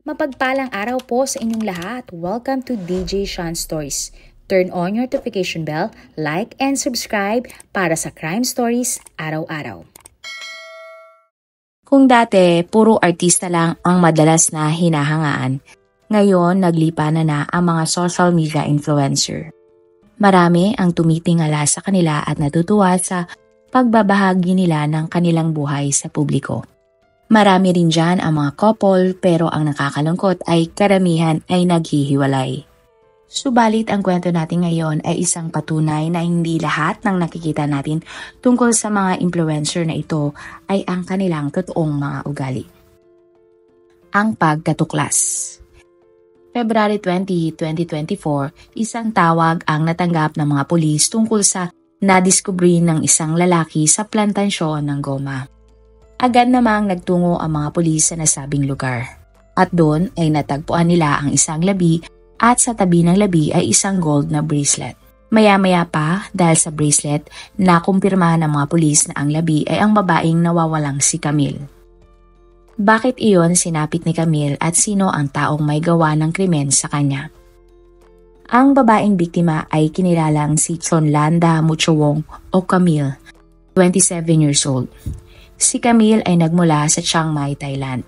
Mapagpalang araw po sa inyong lahat. Welcome to DJ Sean Stories. Turn on your notification bell, like and subscribe para sa crime stories araw-araw. Kung dati, puro artista lang ang madalas na hinahangaan, ngayon naglipa na ang mga social media influencer. Marami ang tumitingala sa kanila at natutuwa sa pagbabahagi nila ng kanilang buhay sa publiko. Marami rin dyan ang mga couple pero ang nakakalungkot ay karamihan ay naghihiwalay. Subalit ang kwento natin ngayon ay isang patunay na hindi lahat ng nakikita natin tungkol sa mga influencer na ito ay ang kanilang totoong mga ugali. Ang pagkatuklas. February 20, 2024, isang tawag ang natanggap ng mga pulis tungkol sa nadiskubre ng isang lalaki sa plantasyon ng goma. Agad namang nagtungo ang mga pulis sa nasabing lugar. At doon ay natagpuan nila ang isang labi at sa tabi ng labi ay isang gold na bracelet. Maya-maya pa dahil sa bracelet, nakumpirmahan ng mga pulis na ang labi ay ang babaeng nawawalang si Camille. Bakit iyon sinapit ni Camille at sino ang taong may gawa ng krimen sa kanya? Ang babaeng biktima ay kinilalang si Chonlanda Muchowong o Camille, 27 years old. Si Camille ay nagmula sa Chiang Mai, Thailand.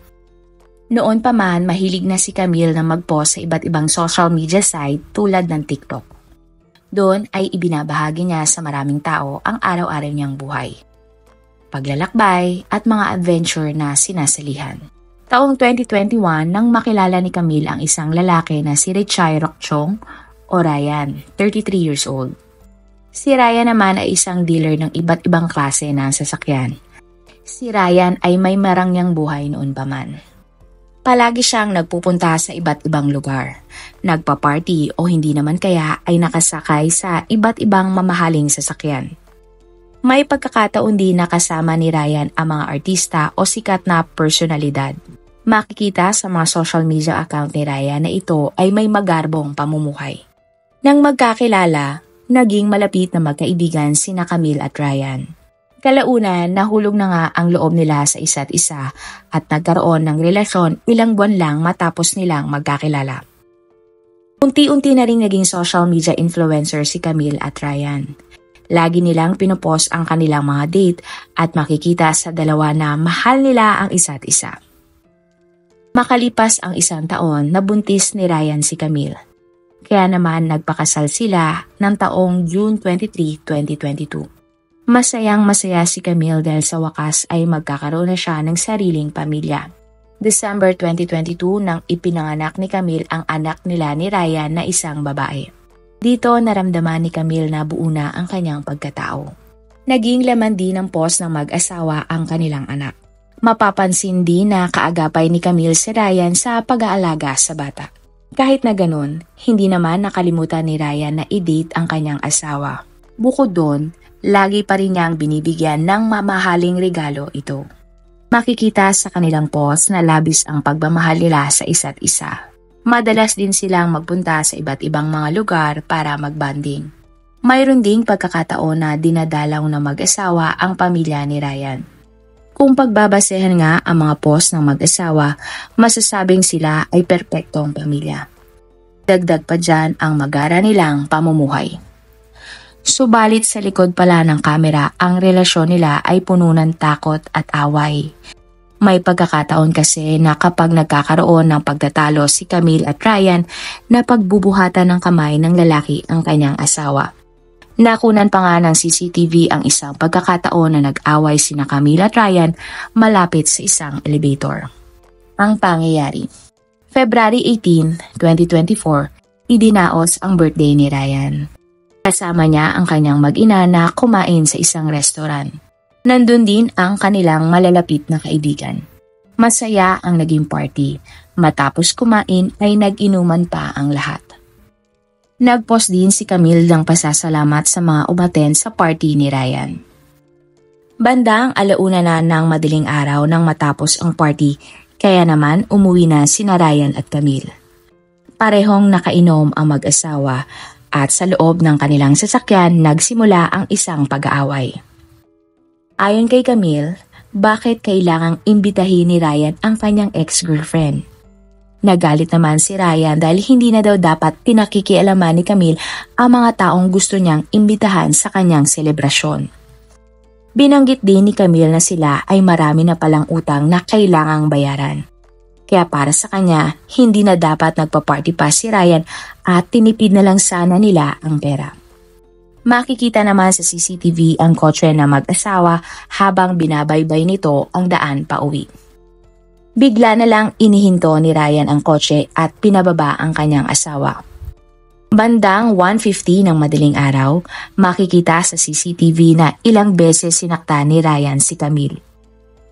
Noon pa man, mahilig na si Camille na mag-post sa iba't ibang social media site tulad ng TikTok. Doon ay ibinabahagi niya sa maraming tao ang araw-araw niyang buhay, paglalakbay at mga adventure na sinasalihan. Taong 2021 nang makilala ni Camille ang isang lalaki na si Richai Rokchong o Ryan, 33 years old. Si Ryan naman ay isang dealer ng iba't ibang klase ng sasakyan. Si Ryan ay may marangyang buhay noon pa man. Palagi siyang nagpupunta sa iba't ibang lugar, nagpa-party o hindi naman kaya ay nakasakay sa iba't ibang mamahaling sasakyan. May pagkakataon din na kasama ni Ryan ang mga artista o sikat na personalidad. Makikita sa mga social media account ni Ryan na ito ay may magarbong pamumuhay. Nang magkakilala, naging malapit na magkaibigan sina Camille at Ryan. Kalaunan, nahulog na nga ang loob nila sa isa't isa at nagkaroon ng relasyon ilang buwan lang matapos nilang magkakilala. Unti-unti na rin naging social media influencer si Camille at Ryan. Lagi nilang pinopost ang kanilang mga date at makikita sa dalawa na mahal nila ang isa't isa. Makalipas ang isang taon, nabuntis ni Ryan si Camille. Kaya naman nagpakasal sila ng taong June 23, 2022. Masayang-masaya si Camille dahil sa wakas ay magkakaroon na siya ng sariling pamilya. December 2022 nang ipinanganak ni Camille ang anak nila ni Ryan na isang babae. Dito naramdaman ni Camille na buo na ang kanyang pagkatao. Naging laman din ng post ng mag-asawa ang kanilang anak. Mapapansin din na kaagapay ni Camille si Ryan sa pag-aalaga sa bata. Kahit na ganun, hindi naman nakalimutan ni Ryan na i-date ang kanyang asawa. Bukod doon, lagi pa rin niyang binibigyan ng mamahaling regalo ito. Makikita sa kanilang post na labis ang pagmamahal nila sa isa't isa. Madalas din silang magpunta sa iba't ibang mga lugar para magbanding. Mayroon ding pagkakataon na dinadalaw ng mag-asawa ang pamilya ni Ryan. Kung pagbabasehan nga ang mga post ng mag-asawa, masasabing sila ay perpektong pamilya. Dagdag pa dyan ang magara nilang pamumuhay. Subalit sa likod pala ng kamera, ang relasyon nila ay puno ng takot at away. May pagkakataon kasi na kapag nagkakaroon ng pagtatalo si Camille at Ryan na pagbubuhatan ng kamay ng lalaki ang kanyang asawa. Nakunan pa nga ng CCTV ang isang pagkakataon na nag-away sina Camille at Ryan malapit sa isang elevator. Ang pangyayari. February 18, 2024, idinaos ang birthday ni Ryan. Kasama niya ang kanyang mag-ina na kumain sa isang restaurant. Nandun din ang kanilang malalapit na kaibigan. Masaya ang naging party. Matapos kumain ay nag-inuman pa ang lahat. Nag-post din si Camille ng pasasalamat sa mga umaten sa party ni Ryan. Bandang alauna na ng madaling araw nang matapos ang party, kaya naman umuwi na sina Ryan at Camille. Parehong nakainom ang mag-asawa at sa loob ng kanilang sasakyan nagsimula ang isang pag-aaway. Ayon kay Camille, bakit kailangang imbitahin ni Ryan ang kanyang ex-girlfriend? Nagalit naman si Ryan dahil hindi na daw dapat pinakikialaman ni Camille ang mga taong gusto niyang imbitahan sa kanyang selebrasyon. Binanggit din ni Camille na sila ay marami na palang utang na kailangang bayaran. Kaya para sa kanya, hindi na dapat nagpa-party pa si Ryan at tinipid na lang sana nila ang pera. Makikita naman sa CCTV ang kotse na mag-asawa habang binabaybay nito ang daan pa uwi. Bigla na lang inihinto ni Ryan ang kotse at pinababa ang kanyang asawa. Bandang 1:50 ng madaling araw, makikita sa CCTV na ilang beses sinakta ni Ryan si Camille.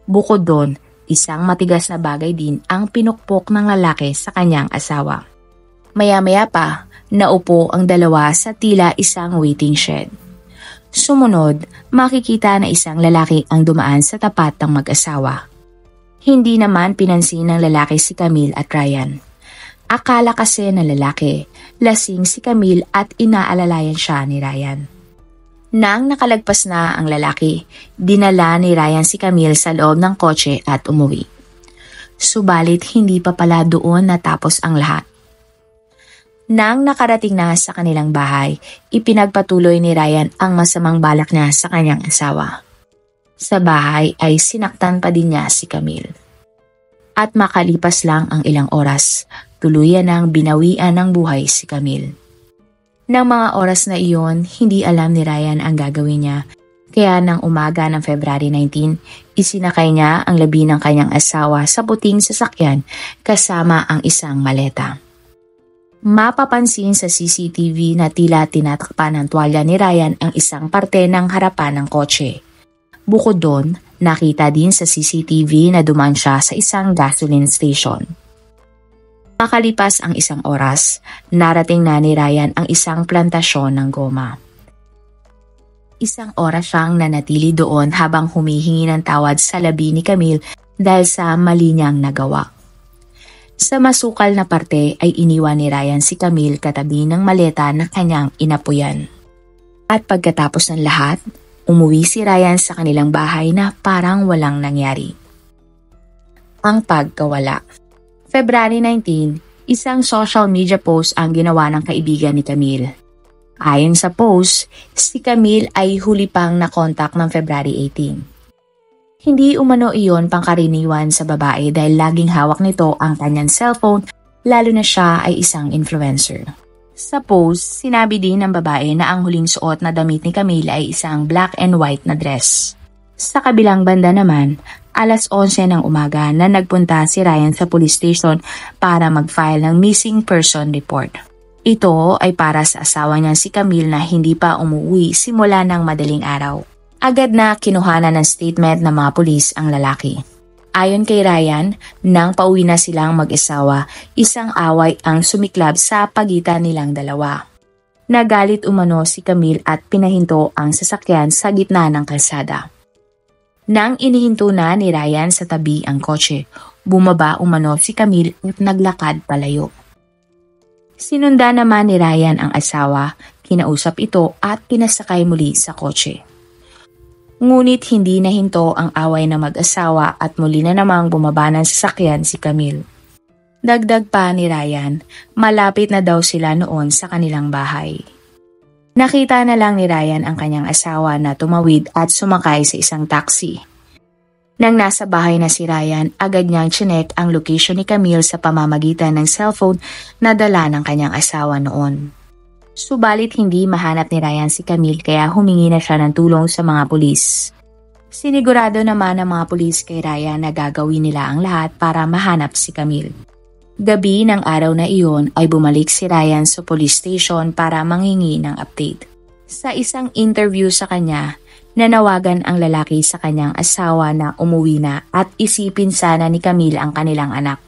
Bukod doon, isang matigas na bagay din ang pinukpok ng lalaki sa kanyang asawa. Maya-maya pa, naupo ang dalawa sa tila isang waiting shed. Sumunod, makikita na isang lalaki ang dumaan sa tapat ng mag-asawa. Hindi naman pinansin ng lalaki si Camille at Ryan. Akala kasi ng lalaki, lasing si Camille at inaalalayan siya ni Ryan. Nang nakalagpas na ang lalaki, dinala ni Ryan si Camille sa loob ng kotse at umuwi. Subalit hindi pa pala doon natapos ang lahat. Nang nakarating na sa kanilang bahay, ipinagpatuloy ni Ryan ang masamang balak niya sa kanyang asawa. Sa bahay ay sinaktan pa din niya si Camille. At makalipas lang ang ilang oras, tuluyan nang binawian ng buhay si Camille. Nang mga oras na iyon, hindi alam ni Ryan ang gagawin niya. Kaya nang umaga ng February 19, isinakay niya ang labi ng kanyang asawa sa puting sasakyan kasama ang isang maleta. Mapapansin sa CCTV na tila tinatakpan ng tuwalya ni Ryan ang isang parte ng harapan ng kotse. Bukod doon, nakita din sa CCTV na dumaan siya sa isang gasoline station. Makalipas ang isang oras, narating na ni Ryan ang isang plantasyon ng goma. Isang oras siyang nanatili doon habang humihingi ng tawad sa labi ni Camille dahil sa mali niyang nagawa. Sa masukal na parte ay iniwan ni Ryan si Camille katabi ng maleta na kanyang inapuyan. At pagkatapos ng lahat, umuwi si Ryan sa kanilang bahay na parang walang nangyari. Ang pagkawala. February 19, isang social media post ang ginawa ng kaibigan ni Camille. Ayon sa post, si Camille ay huli pang nakontak ng February 18. Hindi umano iyon pangkaraniwan sa babae dahil laging hawak nito ang kanyang cellphone lalo na siya ay isang influencer. Sa post, sinabi din ng babae na ang huling suot na damit ni Camille ay isang black and white na dress. Sa kabilang banda naman, alas 11 ng umaga na nagpunta si Ryan sa police station para mag-file ng missing person report. Ito ay para sa asawa niya si Camille na hindi pa umuwi simula ng madaling araw. Agad na kinuhanan ng statement ng mga pulis ang lalaki. Ayon kay Ryan, nang pauwi na silang mag-asawa, isang away ang sumiklab sa pagitan nilang dalawa. Nagalit umano si Camille at pinahinto ang sasakyan sa gitna ng kalsada. Nang inihinto na ni Ryan sa tabi ang kotse, bumaba umano si Camille at naglakad palayo. Sinundan naman ni Ryan ang asawa, kinausap ito at pinasakay muli sa kotse. Ngunit hindi nahinto ang away ng mag-asawa at muli na namang bumaba ng sasakyan si Camille. Dagdag pa ni Ryan, malapit na daw sila noon sa kanilang bahay. Nakita na lang ni Ryan ang kanyang asawa na tumawid at sumakay sa isang taxi. Nang nasa bahay na si Ryan, agad niyang chinek ang location ni Camille sa pamamagitan ng cellphone na dala ng kanyang asawa noon. Subalit hindi mahanap ni Ryan si Camille kaya humingi na siya ng tulong sa mga pulis. Sinigurado naman ng mga pulis kay Ryan na gagawin nila ang lahat para mahanap si Camille. Gabi ng araw na iyon ay bumalik si Ryan sa police station para manghingi ng update. Sa isang interview sa kanya, nanawagan ang lalaki sa kanyang asawa na umuwi na at isipin sana ni Camille ang kanilang anak.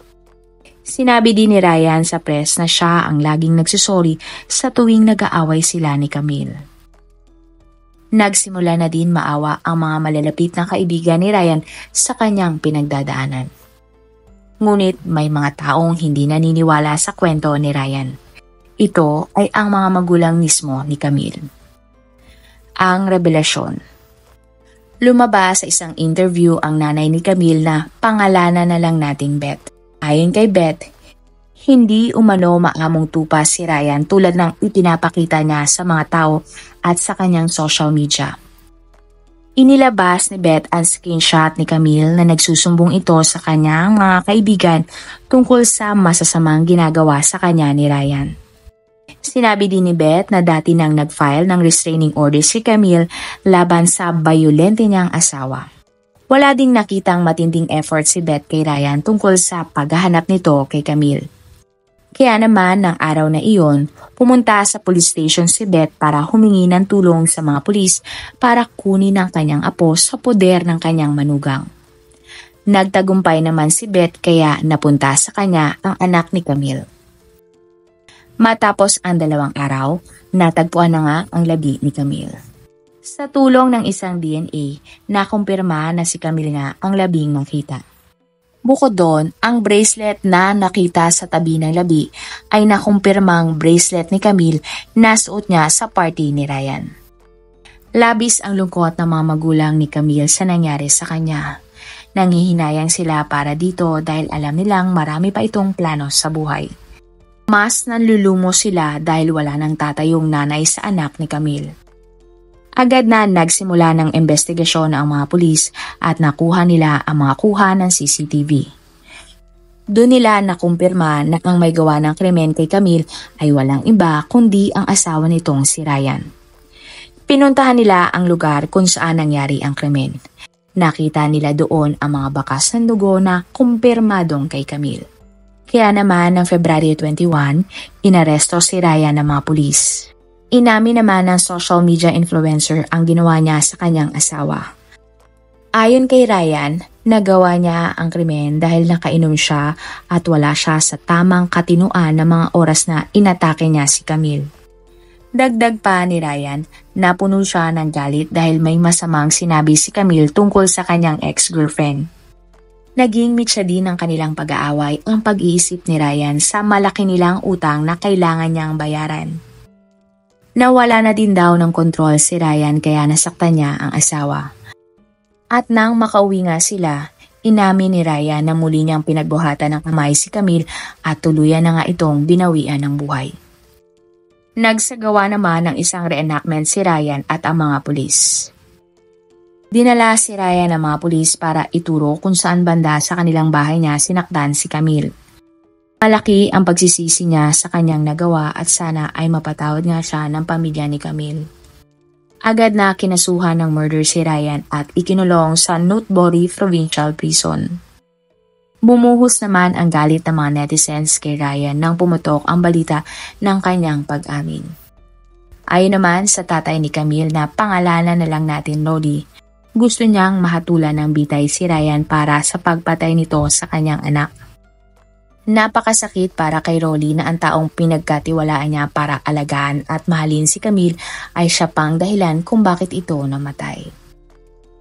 Sinabi din ni Ryan sa press na siya ang laging nagsusorry sa tuwing nag-aaway sila ni Camille. Nagsimula na din maawa ang mga malalapit na kaibigan ni Ryan sa kanyang pinagdadaanan. Ngunit may mga taong hindi naniniwala sa kwento ni Ryan. Ito ay ang mga magulang mismo ni Camille. Ang revelasyon. Lumabas sa isang interview ang nanay ni Camille na pangalanan na lang nating Beth. Ayon kay Beth, Hindi umano maamong tupa si Ryan tulad ng ipinapakita niya sa mga tao at sa kanyang social media. Inilabas ni Beth ang screenshot ni Camille na nagsusumbong ito sa kanyang mga kaibigan tungkol sa masasamang ginagawa sa kanya ni Ryan. Sinabi din ni Beth na dati nang nag-file ng restraining order si Camille laban sa bayolente niyang asawa. Wala ding nakitang matinding effort si Beth kay Ryan tungkol sa paghahanap nito kay Camille. Kaya naman ng araw na iyon, pumunta sa police station si Beth para humingi ng tulong sa mga pulis para kunin ang kanyang apo sa poder ng kanyang manugang. Nagtagumpay naman si Beth kaya napunta sa kanya ang anak ni Camille. Matapos ang 2 araw, natagpuan na nga ang labi ni Camille. Sa tulong ng isang DNA, nakumpirma na si Camille nga ang labing nakita. Bukod doon, ang bracelet na nakita sa tabi ng labi ay nakumpirmang bracelet ni Camille na suot niya sa party ni Ryan. Labis ang lungkot ng mga magulang ni Camille sa nangyari sa kanya. Nanghihinayang sila para dito dahil alam nilang marami pa itong plano sa buhay. Mas nanlulumo sila dahil wala nang tatayong nanay sa anak ni Camille. Agad na nagsimula ng investigasyon ang mga pulis at nakuha nila ang mga kuha ng CCTV. Doon nila nakumpirma na ang may gawa ng krimen kay Camille ay walang iba kundi ang asawa nitong si Ryan. Pinuntahan nila ang lugar kung saan nangyari ang krimen. Nakita nila doon ang mga bakas ng dugo na kumpirmadong kay Camille. Kaya naman ng February 21, inaresto si Ryan ng mga pulis. Inamin naman ng social media influencer ang ginawa niya sa kanyang asawa. Ayon kay Ryan, nagawa niya ang krimen dahil nakainom siya at wala siya sa tamang katinuan ng mga oras na inatake niya si Camille. Dagdag pa ni Ryan, napuno siya ng galit dahil may masamang sinabi si Camille tungkol sa kanyang ex-girlfriend. Naging mitsa din ng kanilang pag-aaway ang pag-iisip ni Ryan sa malaki nilang utang na kailangan niyang bayaran. Nawala na din daw ng kontrol si Ryan kaya nasaktan niya ang asawa. At nang makauwi nga sila, inamin ni Ryan na muli niyang pinagbuhatan ng kamay si Camille at tuluyan na nga itong binawian ng buhay. Nagsagawa naman ng isang reenactment si Ryan at ang mga pulis. Dinala si Ryan ng mga pulis para ituro kung saan banda sa kanilang bahay niya sinaktan si Camille. Malaki ang pagsisisi niya sa kanyang nagawa at sana ay mapatawad nga siya ng pamilya ni Camille. Agad na kinasuhan ng murder si Ryan at ikinulong sa Newtbury Provincial Prison. Bumuhos naman ang galit ng mga netizens kay Ryan nang pumutok ang balita ng kanyang pag-amin. Ayon naman sa tatay ni Camille na pangalanan na lang natin Lodi, gusto niyang mahatulan ng bitay si Ryan para sa pagpatay nito sa kanyang anak. Napakasakit para kay Rolly na ang taong pinagkatiwalaan niya para alagaan at mahalin si Camille ay siya pang dahilan kung bakit ito namatay.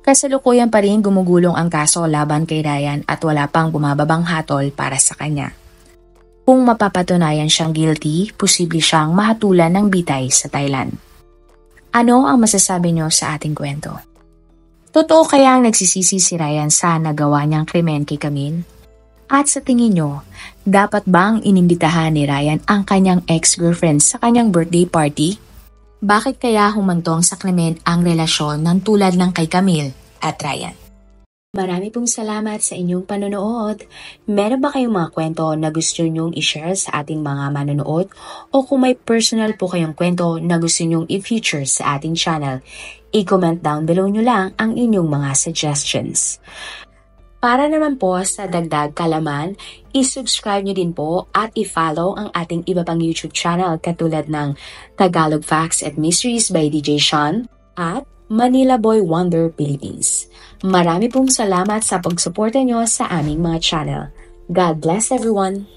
Kasalukuyan pa rin gumugulong ang kaso laban kay Ryan at wala pang bumababang hatol para sa kanya. Kung mapapatunayan siyang guilty, posible siyang mahatulan ng bitay sa Thailand. Ano ang masasabi niyo sa ating kwento? Totoo kaya ang nagsisisi si Ryan sa nagawa niyang krimen kay Camille? At sa tingin nyo, dapat bang inimbitahan ni Ryan ang kanyang ex-girlfriend sa kanyang birthday party? Bakit kaya humantong sa krimen ang relasyon ng tulad ng kay Camille at Ryan? Marami pong salamat sa inyong panonood. Meron ba kayong mga kwento na gusto nyong i-share sa ating mga manonood? O kung may personal po kayong kwento na gusto nyong i-feature sa ating channel, i-comment down below nyo lang ang inyong mga suggestions. Para naman po sa dagdag kalaman, i-subscribe nyo din po at i-follow ang ating iba pang YouTube channel katulad ng Tagalog Facts and Mysteries by DJ Sean at Manila Boy Wonder Philippines. Marami pong salamat sa pagsuporta nyo sa aming mga channel. God bless everyone!